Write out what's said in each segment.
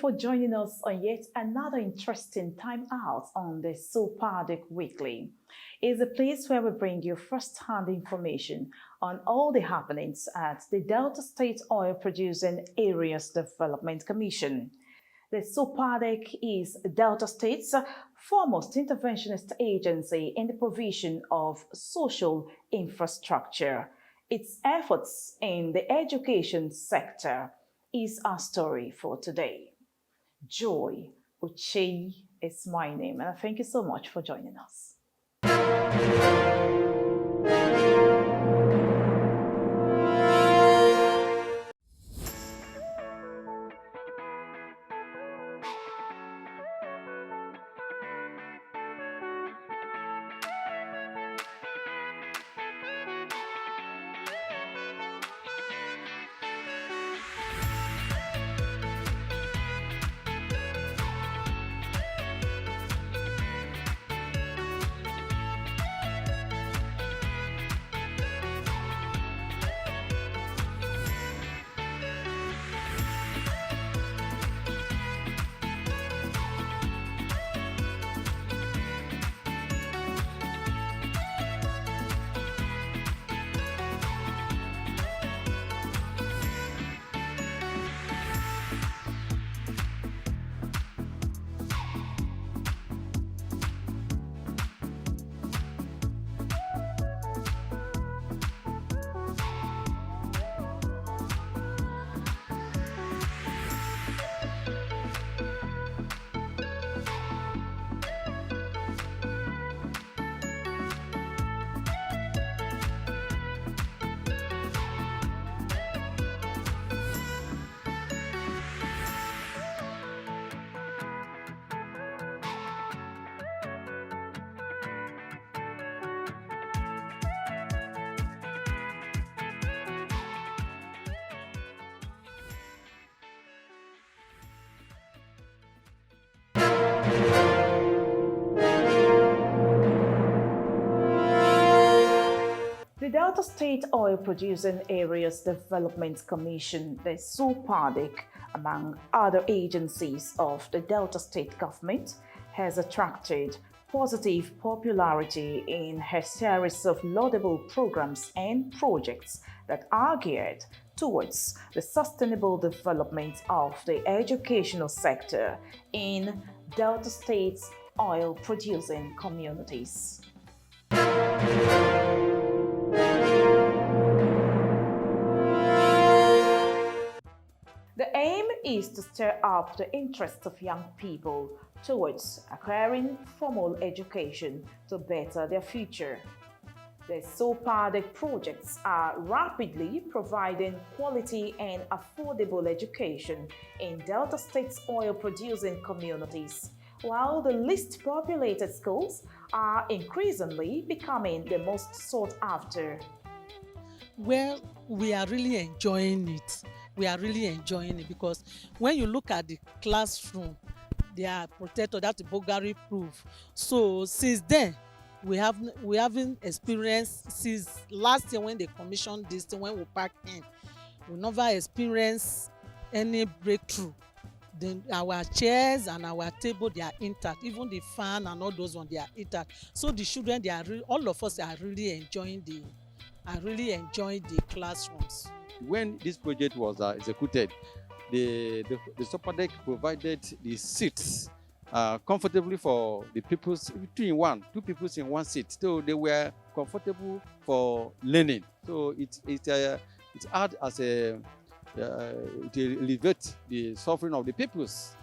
for joining us on yet another interesting time out on the Desopadec Weekly. It's a place where we bring you first-hand information on all the happenings at the Delta State Oil Producing Areas Development Commission. The Desopadec is Delta State's foremost interventionist agency in the provision of social infrastructure. Its efforts in the education sector is our story for today. Joy Uche is my name, and I thank you so much for joining us. The Delta State Oil Producing Areas Development Commission, the Desopadec, among other agencies of the Delta State government, has attracted positive popularity in her series of laudable programs and projects that are geared towards the sustainable development of the educational sector in Delta State's oil-producing communities. The aim is to stir up the interest of young people towards acquiring formal education to better their future. The Desopadec projects are rapidly providing quality and affordable education in Delta State's oil-producing communities, while the least populated schools are increasingly becoming the most sought after. Well, we are really enjoying it. We are really enjoying it because when you look at the classroom, they are protected. That's the Bulgari proof. So since then, we haven't experienced since last year when they commissioned this thing, when we packed in, we never experienced any breakthrough. Then our chairs and our table, they are intact. Even the fan and all those ones, they are intact. So the children, all of us are really enjoying the classrooms. When this project was executed, the Desopadec provided the seats comfortably for the pupils, two people in one seat. So they were comfortable for learning. So it acted as to alleviate the suffering of the pupils.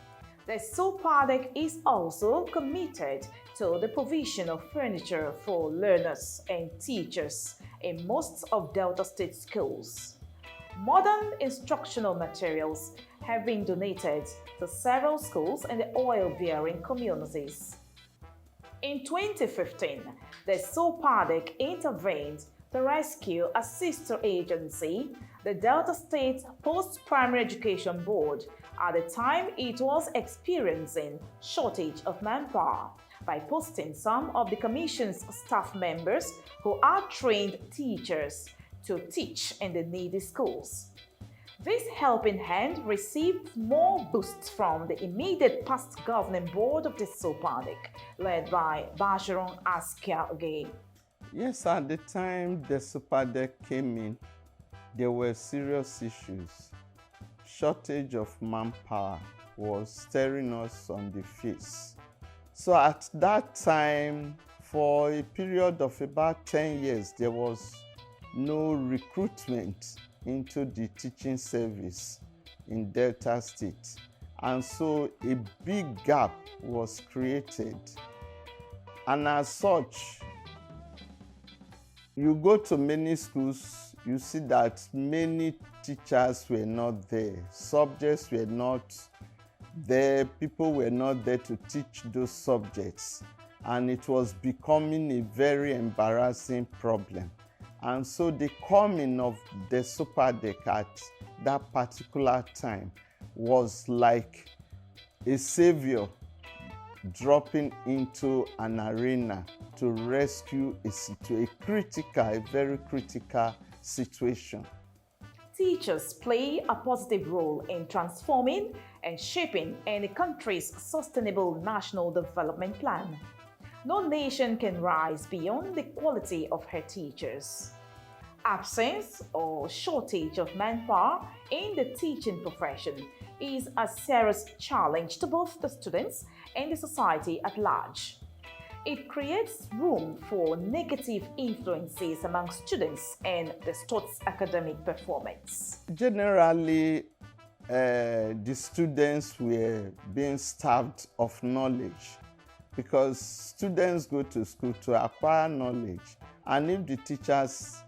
The Desopadec is also committed to the provision of furniture for learners and teachers in most of Delta State schools. Modern instructional materials have been donated to several schools in the oil-bearing communities. In 2015, the Desopadec intervened to rescue a sister agency, the Delta State Post-Primary Education Board, at the time it was experiencing shortage of manpower, by posting some of the Commission's staff members who are trained teachers to teach in the needy schools. This helping hand received more boosts from the immediate past governing board of the Desopadec, led by Basharon Askiage. Yes, at the time Desopadec came in, there were serious issues. Shortage of manpower was staring us on the face. So at that time, for a period of about 10 years, there was no recruitment into the teaching service in Delta State. And so a big gap was created. And as such, you go to many schools, you see that many teachers were not there, subjects were not there, people were not there to teach those subjects. And it was becoming a very embarrassing problem. And so the coming of Desopadec at that particular time was like a savior dropping into an arena to rescue a very critical situation. Teachers play a positive role in transforming and shaping any country's sustainable national development plan. No nation can rise beyond the quality of her teachers. Absence or shortage of manpower in the teaching profession is a serious challenge to both the students and the society at large. It creates room for negative influences among students and distorts academic performance. Generally, the students were being starved of knowledge because students go to school to acquire knowledge, and if the teachers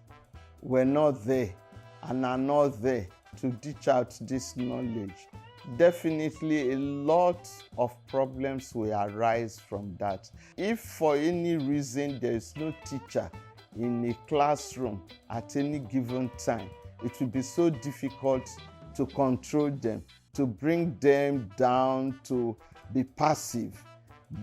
were not there and are not there to teach out this knowledge, definitely a lot of problems will arise from that. If for any reason there is no teacher in a classroom at any given time, it will be so difficult to control them, to bring them down to be passive.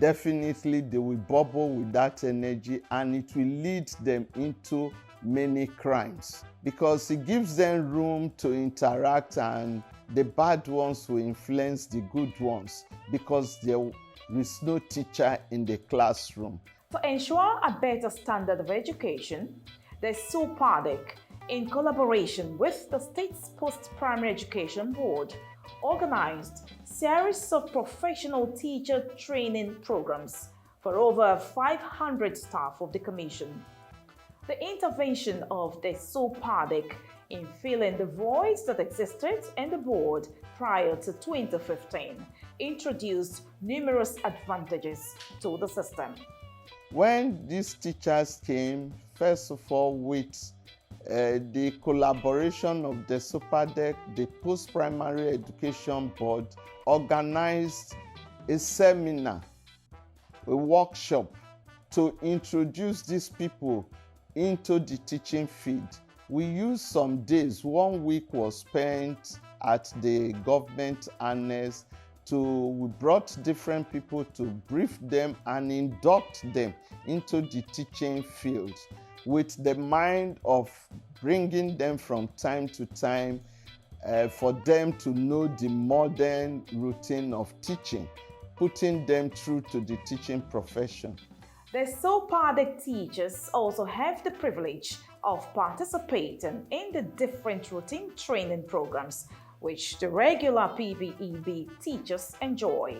Definitely they will bubble with that energy, and it will lead them into many crimes because it gives them room to interact, and the bad ones will influence the good ones because there is no teacher in the classroom. To ensure a better standard of education, the Desopadec, in collaboration with the state's post-primary education board, organized series of professional teacher training programs for over 500 staff of the commission. The intervention of the Desopadec in filling the voids that existed in the board prior to 2015 introduced numerous advantages to the system. When these teachers came, first of all, with the collaboration of the Desopadec, the Post-Primary Education Board organized a seminar, a workshop to introduce these people into the teaching field. We used some days. 1 week was spent at the government annex we brought different people to brief them and induct them into the teaching field with the mind of bringing them from time to time for them to know the modern routine of teaching, putting them through to the teaching profession. The Desopadec teachers also have the privilege of participating in the different routine training programs which the regular Ppeb teachers enjoy.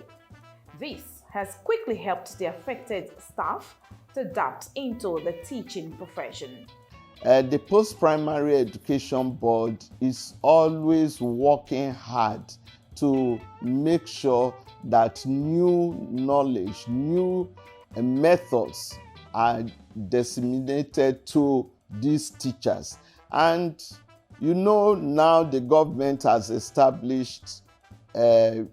This has quickly helped the affected staff to adapt into the teaching profession. The Post-Primary Education Board is always working hard to make sure that new knowledge, new methods are disseminated to these teachers. And you know, now the government has established a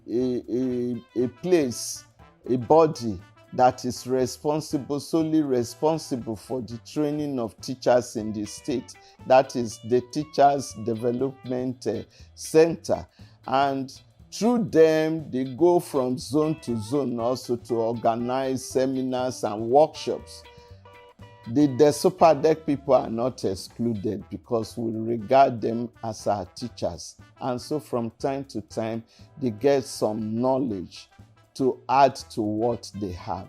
place, a body that is solely responsible for the training of teachers in the state. That is the Teachers Development Center. And through them, they go from zone to zone also to organize seminars and workshops. The Desopadec people are not excluded because we regard them as our teachers. And so from time to time, they get some knowledge to add to what they have.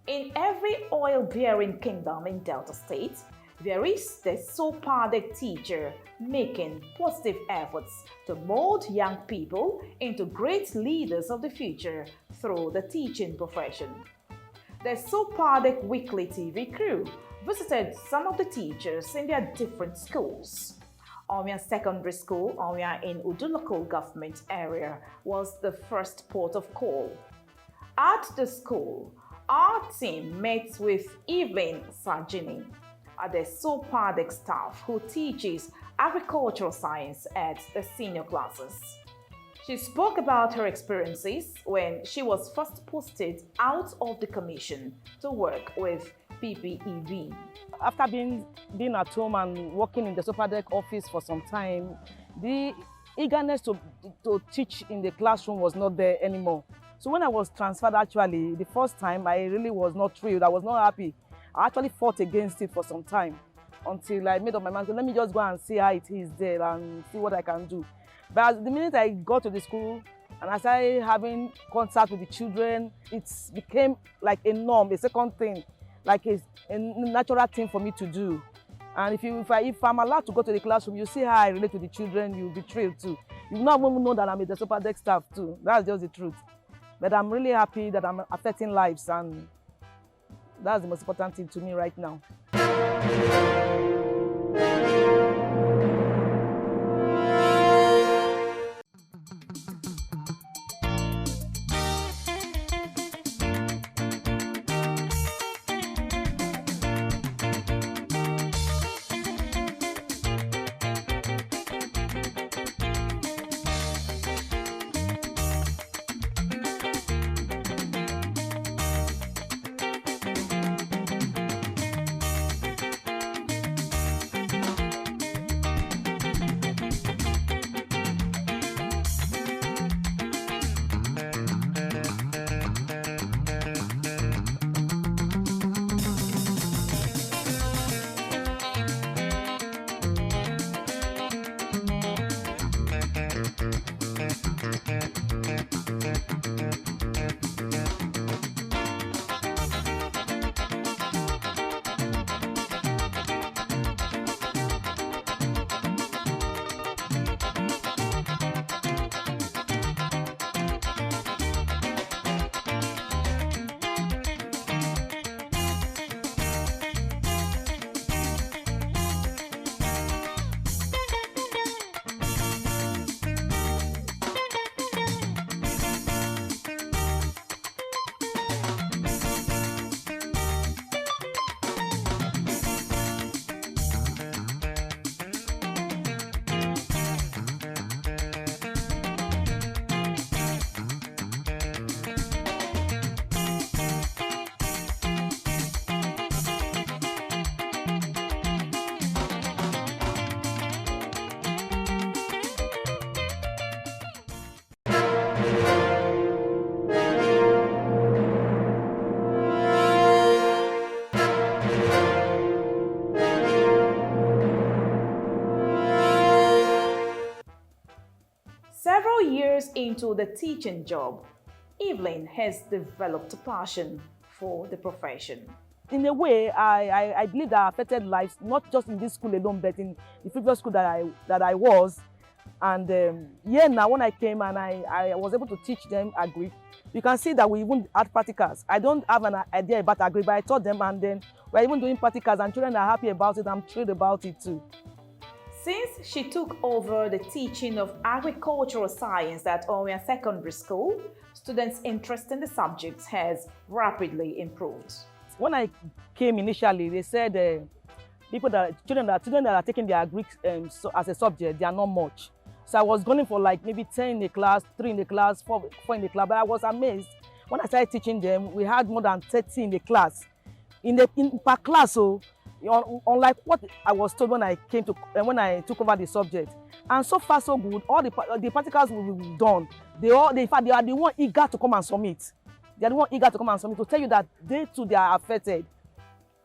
In every oil-bearing kingdom in Delta State, there is the Desopadec teacher making positive efforts to mold young people into great leaders of the future through the teaching profession. The Desopadec weekly TV crew visited some of the teachers in their different schools. Omia Secondary School, Omia in Udu local government area, was the first port of call. At the school, our team met with Evelyn Sargini, the Desopadec staff who teaches agricultural science at the senior classes. She spoke about her experiences when she was first posted out of the commission to work with Ppeb. After being at home and working in the Desopadec office for some time, the eagerness to teach in the classroom was not there anymore. So when I was transferred, actually, the first time, I really was not thrilled. I was not happy. I actually fought against it for some time until I made up my mind, so let me just go and see how it is there and see what I can do. But the minute I got to the school and I started having contact with the children, it became like a norm, a second thing, like a natural thing for me to do. And if I'm allowed to go to the classroom, you see how I relate to the children, you'll be thrilled too. You not even know that I'm a Desopadec staff too. That's just the truth. But I'm really happy that I'm affecting lives, and that's the most important thing to me right now. Several years into the teaching job, Evelyn has developed a passion for the profession. In a way, I believe that I affected lives, not just in this school alone, but in the previous school that I was. And now when I came and I was able to teach them agri, you can see that we even had practicals. I don't have an idea about agri, but I taught them, and then we're even doing practicals, and children are happy about it. I'm thrilled about it too. Since she took over the teaching of agricultural science at Omia Secondary School, students' interest in the subject has rapidly improved. When I came initially, they said children that are taking the agri as a subject, they are not much. So I was going for like maybe 10 in the class, 3 in the class, 4 in the class. But I was amazed when I started teaching them. We had more than 30 in the class. Per class, so unlike what I was told when I took over the subject. And so far so good. All the practicals we've done, they are the one eager to come and submit. They are the one eager to come and submit to tell you that they too they are affected.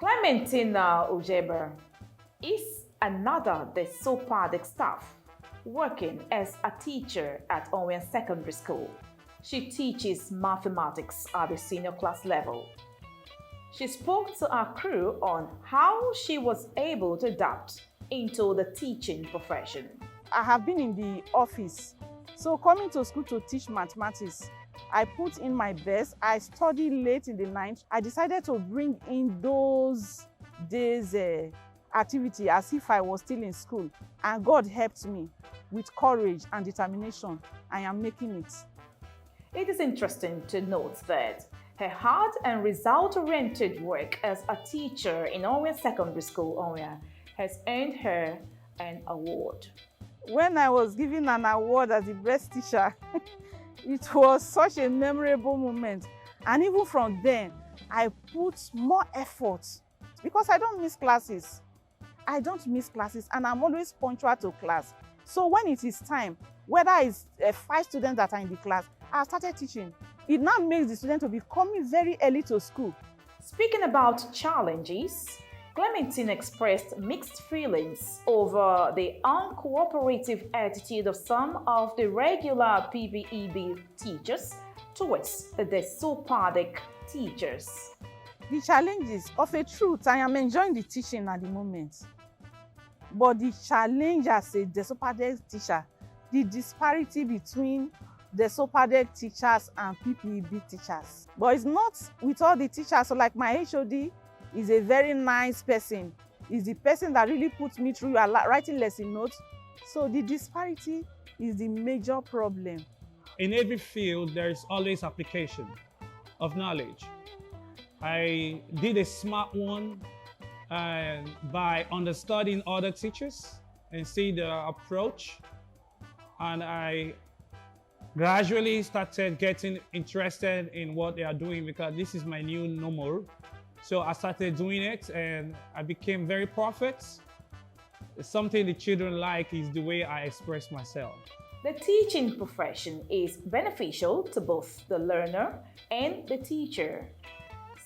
Clementina Ojeba is another Desopadec staff working as a teacher at Owen Secondary School. She teaches mathematics at the senior class level. She spoke to our crew on how she was able to adapt into the teaching profession. I have been in the office, so coming to school to teach mathematics, I put in my best. I studied late in the night. I decided to bring in those days activity as if I was still in school, and God helped me with courage and determination. I am making it. It is interesting to note that her hard and result-oriented work as a teacher in Owen Secondary School, Owen, has earned her an award. When I was given an award as the best teacher, it was such a memorable moment. And even from then, I put more effort because I don't miss classes. I don't miss classes, and I'm always punctual to class. So when it is time, whether it's 5 students that are in the class, I started teaching. It now makes the student to be coming very early to school. Speaking about challenges, Clementine expressed mixed feelings over the uncooperative attitude of some of the regular Ppeb teachers towards the Desopadec teachers. The challenges of a truth, I am enjoying the teaching at the moment. But the challenge as a Desopadec teacher, the disparity between Desopadec teachers and Ppeb teachers. But it's not with all the teachers. So like my HOD is a very nice person. He's the person that really puts me through writing lesson notes. So the disparity is the major problem. In every field, there is always application of knowledge. I did a smart one by understudying other teachers and see their approach. And I gradually started getting interested in what they are doing because this is my new normal. So I started doing it and I became very perfect. Something the children like is the way I express myself. The teaching profession is beneficial to both the learner and the teacher.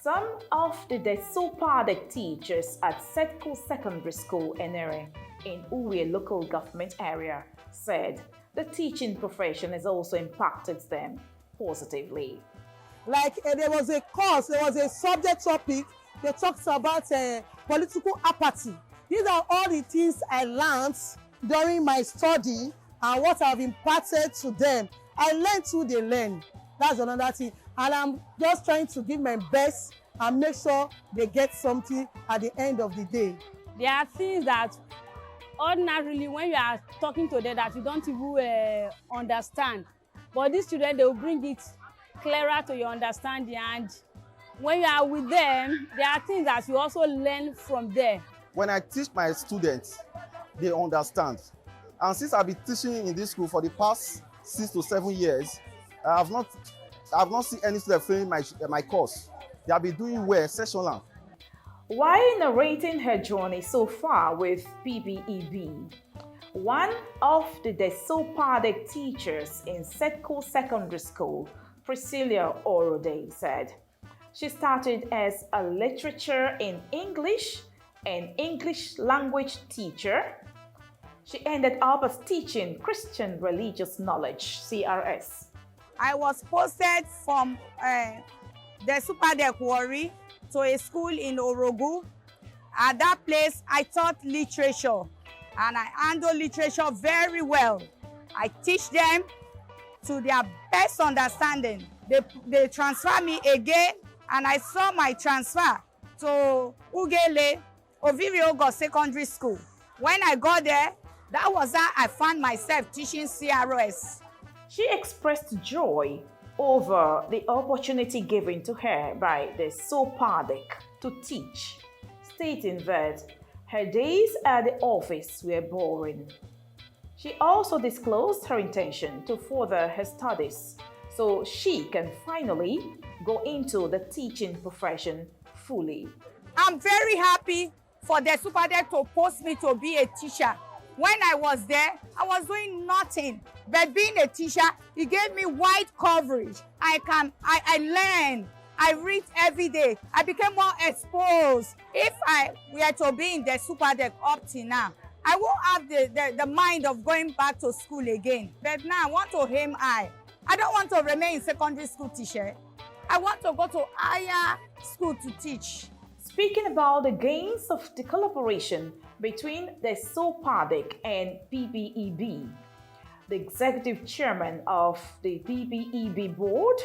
Some of the Desopadec teachers at Setco Secondary School, Enere, in Uwe local government area, said the teaching profession has also impacted them positively. Like there was a course, there was a subject topic that talks about political apathy. These are all the things I learned during my study and what I've imparted to them. I learned who they learn. That's another thing. And I'm just trying to give my best and make sure they get something at the end of the day. There are things that ordinarily when you are talking to them that you don't even understand. But these children, they will bring it clearer to your understanding, and when you are with them, there are things that you also learn from there. When I teach my students, they understand. And since I've been teaching in this school for the past 6 to 7 years, I have not seen any student failing my course. They have been doing well, exceptional. While narrating her journey so far with Ppeb, one of the Desopadec teachers in Setco Secondary School, Priscilla Orode, said she started as a literature in English and English language teacher. She ended up as teaching Christian religious knowledge, CRS. I was posted from Desopadec Warri to a school in Orogu. At that place, I taught literature, and I handle literature very well. I teach them to their best understanding. They transfer me again, and I saw my transfer to Ugele Oviriogo Secondary School. When I got there, that was how I found myself teaching CRS. She expressed joy over the opportunity given to her by the Desopadec to teach, stating that her days at the office were boring. She also disclosed her intention to further her studies so she can finally go into the teaching profession fully. I'm very happy for the Desopadec to post me to be a teacher. When I was there, I was doing nothing. But being a teacher, it gave me wide coverage. I learn. I read every day. I became more exposed. If I were to be in the Desopadec up till now, I won't have the mind of going back to school again. But now I want to aim high. I don't want to remain in secondary school teacher. I want to go to higher school to teach. Speaking about the gains of the collaboration between the Desopadec and Ppeb, the executive chairman of the Ppeb board,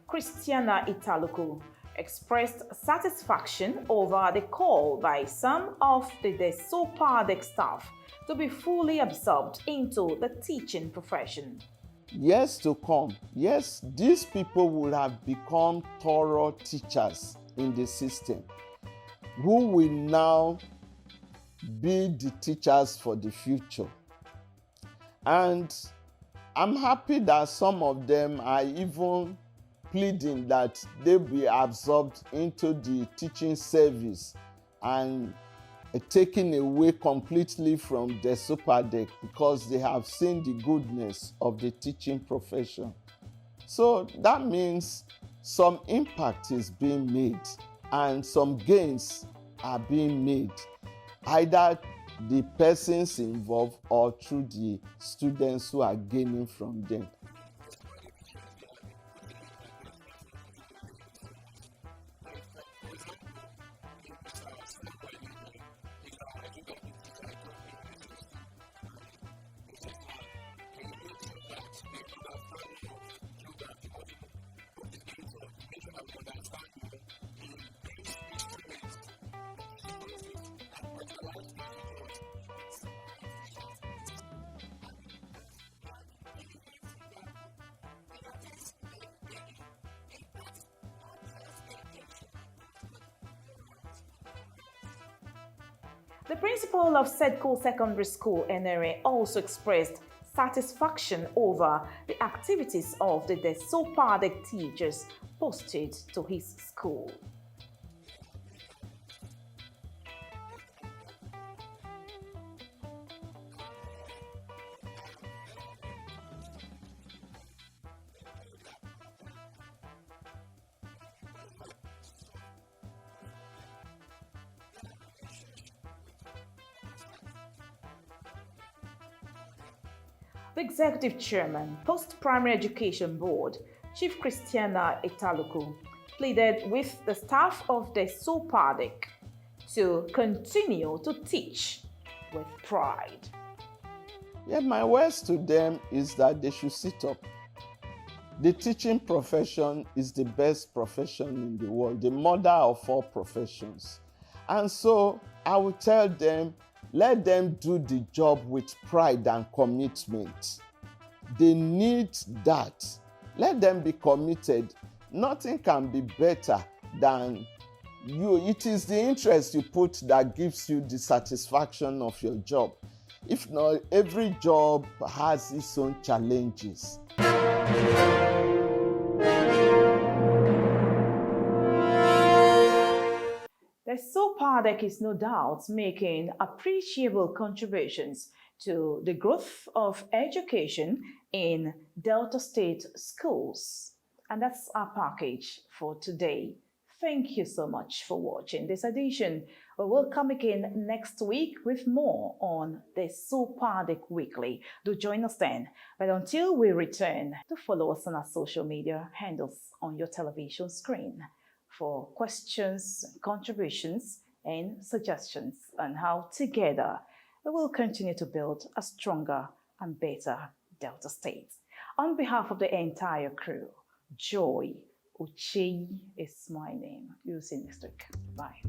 Christiana Italuku, expressed satisfaction over the call by some of the Desopadec staff to be fully absorbed into the teaching profession. Years to come, yes, these people will have become thorough teachers in the system who will now be the teachers for the future. And I'm happy that some of them are even pleading that they be absorbed into the teaching service and taken away completely from the Desopadec because they have seen the goodness of the teaching profession. So that means some impact is being made and some gains are being made, either the persons involved or through the students who are gaining from them. The principal of Sedco Secondary School, NRA, also expressed satisfaction over the activities of the Desopadec teachers posted to his school. The Executive Chairman, Post-Primary Education Board, Chief Christiana Italuku, pleaded with the staff of the Desopadec to continue to teach with pride. Yeah, my words to them is that they should sit up. The teaching profession is the best profession in the world, the mother of all professions. And so I will tell them, let them do the job with pride and commitment. They need that. Let them be committed. Nothing can be better than you. It is the interest you put that gives you the satisfaction of your job. If not, every job has its own challenges. The Desopadec is no doubt making appreciable contributions to the growth of education in Delta State schools. And that's our package for today. Thank you so much for watching this edition. We will come again next week with more on the Desopadec Weekly. Do join us then. But until we return, do follow us on our social media handles on your television screen for questions, contributions, and suggestions on how together we will continue to build a stronger and better Delta State. On behalf of the entire crew, Joy Uche is my name. We'll see you next week. Bye.